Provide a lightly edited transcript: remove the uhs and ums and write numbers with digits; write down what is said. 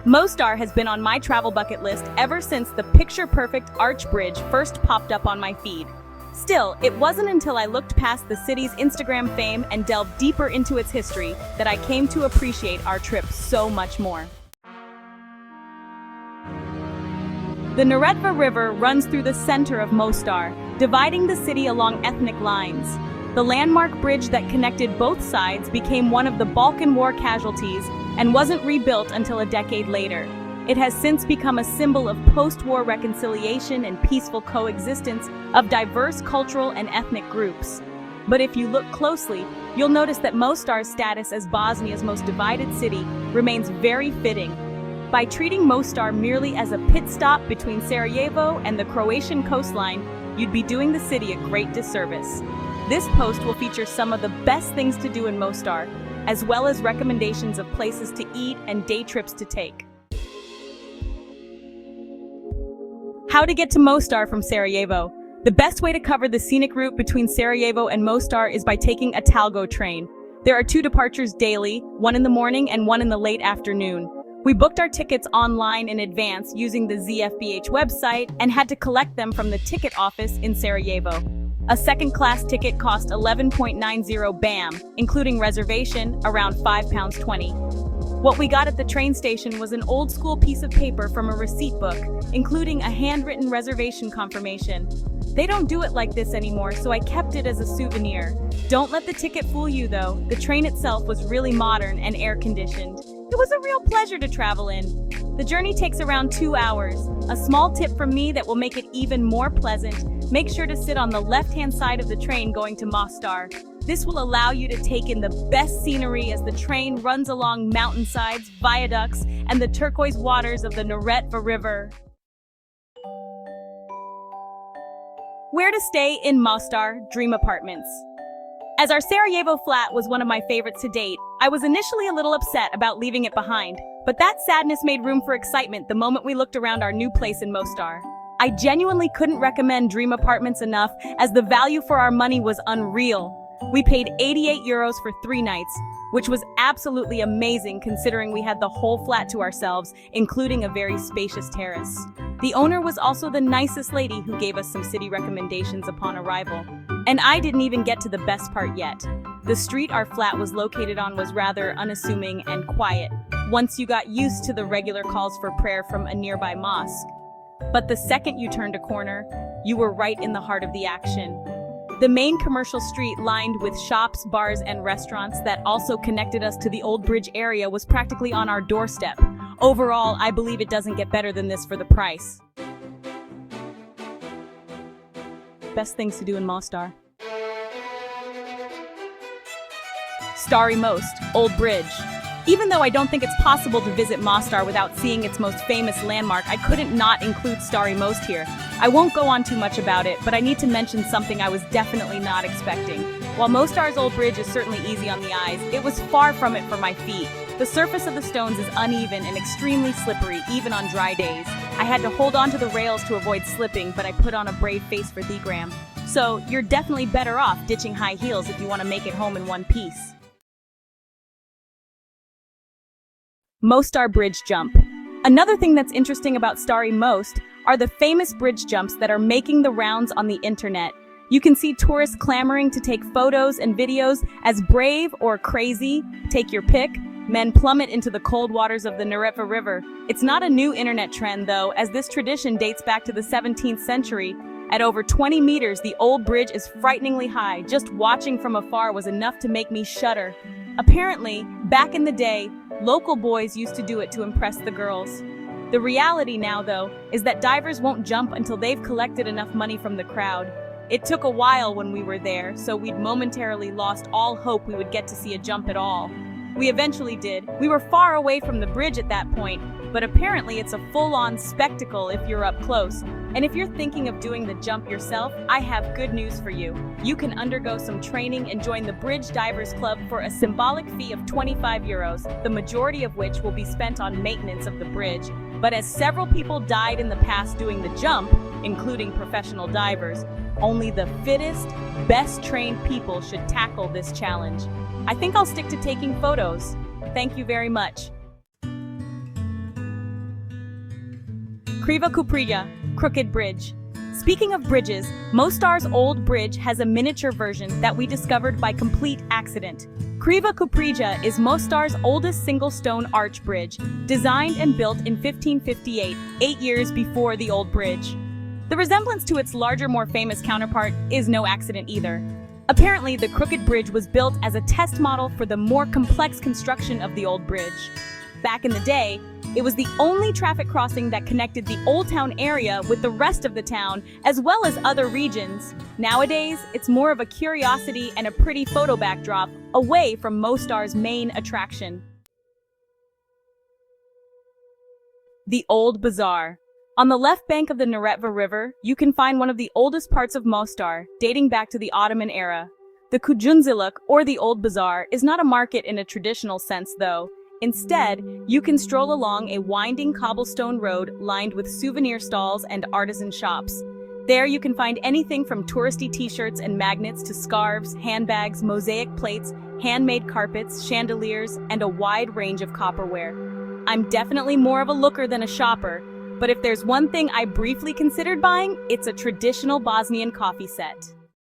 Mostar has been on my travel bucket list ever since the picture-perfect arch bridge first popped up on my feed. Still, it wasn't until I looked past the city's Instagram fame and delved deeper into its history that I came to appreciate our trip so much more. The Neretva River runs through the center of Mostar, dividing the city along ethnic lines. The landmark bridge that connected both sides became one of the Balkan War casualties and wasn't rebuilt until a decade later. It has since become a symbol of post-war reconciliation and peaceful coexistence of diverse cultural and ethnic groups. But if you look closely, you'll notice that Mostar's status as Bosnia's most divided city remains very fitting. By treating Mostar merely as a pit stop between Sarajevo and the Croatian coastline, you'd be doing the city a great disservice. This post will feature some of the best things to do in Mostar, as well as recommendations of places to eat and day trips to take. How to get to Mostar from Sarajevo. The best way to cover the scenic route between Sarajevo and Mostar is by taking a Talgo train. There are 2 departures daily, one in the morning and one in the late afternoon. We booked our tickets online in advance using the ZFBH website and had to collect them from the ticket office in Sarajevo. A second-class ticket cost 11.90 BAM, including reservation, around £5.20. What we got at the train station was an old-school piece of paper from a receipt book, including a handwritten reservation confirmation. They don't do it like this anymore, so I kept it as a souvenir. Don't let the ticket fool you, though. The train itself was really modern and air-conditioned. It was a real pleasure to travel in. The journey takes around 2 hours. A small tip from me that will make it even more pleasant: make sure to sit on the left-hand side of the train going to Mostar. This will allow you to take in the best scenery as the train runs along mountainsides, viaducts, and the turquoise waters of the Neretva River. Where to stay in Mostar? Dream Apartments. As our Sarajevo flat was one of my favorites to date, I was initially a little upset about leaving it behind, but that sadness made room for excitement the moment we looked around our new place in Mostar. I genuinely couldn't recommend Dream Apartments enough, as the value for our money was unreal. We paid €88 for 3 nights, which was absolutely amazing considering we had the whole flat to ourselves, including a very spacious terrace. The owner was also the nicest lady who gave us some city recommendations upon arrival. And I didn't even get to the best part yet. The street our flat was located on was rather unassuming and quiet, once you got used to the regular calls for prayer from a nearby mosque. But the second you turned a corner, you were right in the heart of the action. The main commercial street, lined with shops, bars, and restaurants that also connected us to the Old Bridge area, was practically on our doorstep. Overall, I believe it doesn't get better than this for the price. Best things to do in Mostar. Stari Most, Old Bridge. Even though I don't think it's possible to visit Mostar without seeing its most famous landmark, I couldn't not include Stari Most here. I won't go on too much about it, but I need to mention something I was definitely not expecting. While Mostar's Old Bridge is certainly easy on the eyes, it was far from it for my feet. The surface of the stones is uneven and extremely slippery, even on dry days. I had to hold on to the rails to avoid slipping, but I put on a brave face for thee, Graham. So, you're definitely better off ditching high heels if you want to make it home in one piece. Mostar Bridge Jump. Another thing that's interesting about Stari Most are the famous bridge jumps that are making the rounds on the internet. You can see tourists clamoring to take photos and videos as brave or crazy, take your pick, men plummet into the cold waters of the Neretva River. It's not a new internet trend though, as this tradition dates back to the 17th century. At over 20 meters, the old bridge is frighteningly high. Just watching from afar was enough to make me shudder. Apparently, back in the day, local boys used to do it to impress the girls. The reality now, though, is that divers won't jump until they've collected enough money from the crowd. It took a while when we were there, so we'd momentarily lost all hope we would get to see a jump at all. We eventually did. We were far away from the bridge at that point, but apparently it's a full-on spectacle if you're up close. And if you're thinking of doing the jump yourself, I have good news for you. You can undergo some training and join the Bridge Divers Club for a symbolic fee of €25, the majority of which will be spent on maintenance of the bridge. But as several people died in the past doing the jump, including professional divers, only the fittest, best trained people should tackle this challenge. I think I'll stick to taking photos. Thank you very much. Kriva Kuprija, Crooked Bridge. Speaking of bridges, Mostar's old bridge has a miniature version that we discovered by complete accident. Kriva Kuprija is Mostar's oldest single-stone arch bridge, designed and built in 1558, 8 years before the old bridge. The resemblance to its larger, more famous counterpart is no accident either. Apparently, the Crooked Bridge was built as a test model for the more complex construction of the old bridge. Back in the day, it was the only traffic crossing that connected the Old Town area with the rest of the town, as well as other regions. Nowadays, it's more of a curiosity and a pretty photo backdrop, away from Mostar's main attraction. The Old Bazaar. On the left bank of the Neretva River, you can find one of the oldest parts of Mostar, dating back to the Ottoman era. The Kujunziluk, or the Old Bazaar, is not a market in a traditional sense, though. Instead, you can stroll along a winding cobblestone road lined with souvenir stalls and artisan shops. There you can find anything from touristy t-shirts and magnets to scarves, handbags, mosaic plates, handmade carpets, chandeliers, and a wide range of copperware. I'm definitely more of a looker than a shopper, but if there's one thing I briefly considered buying, it's a traditional Bosnian coffee set.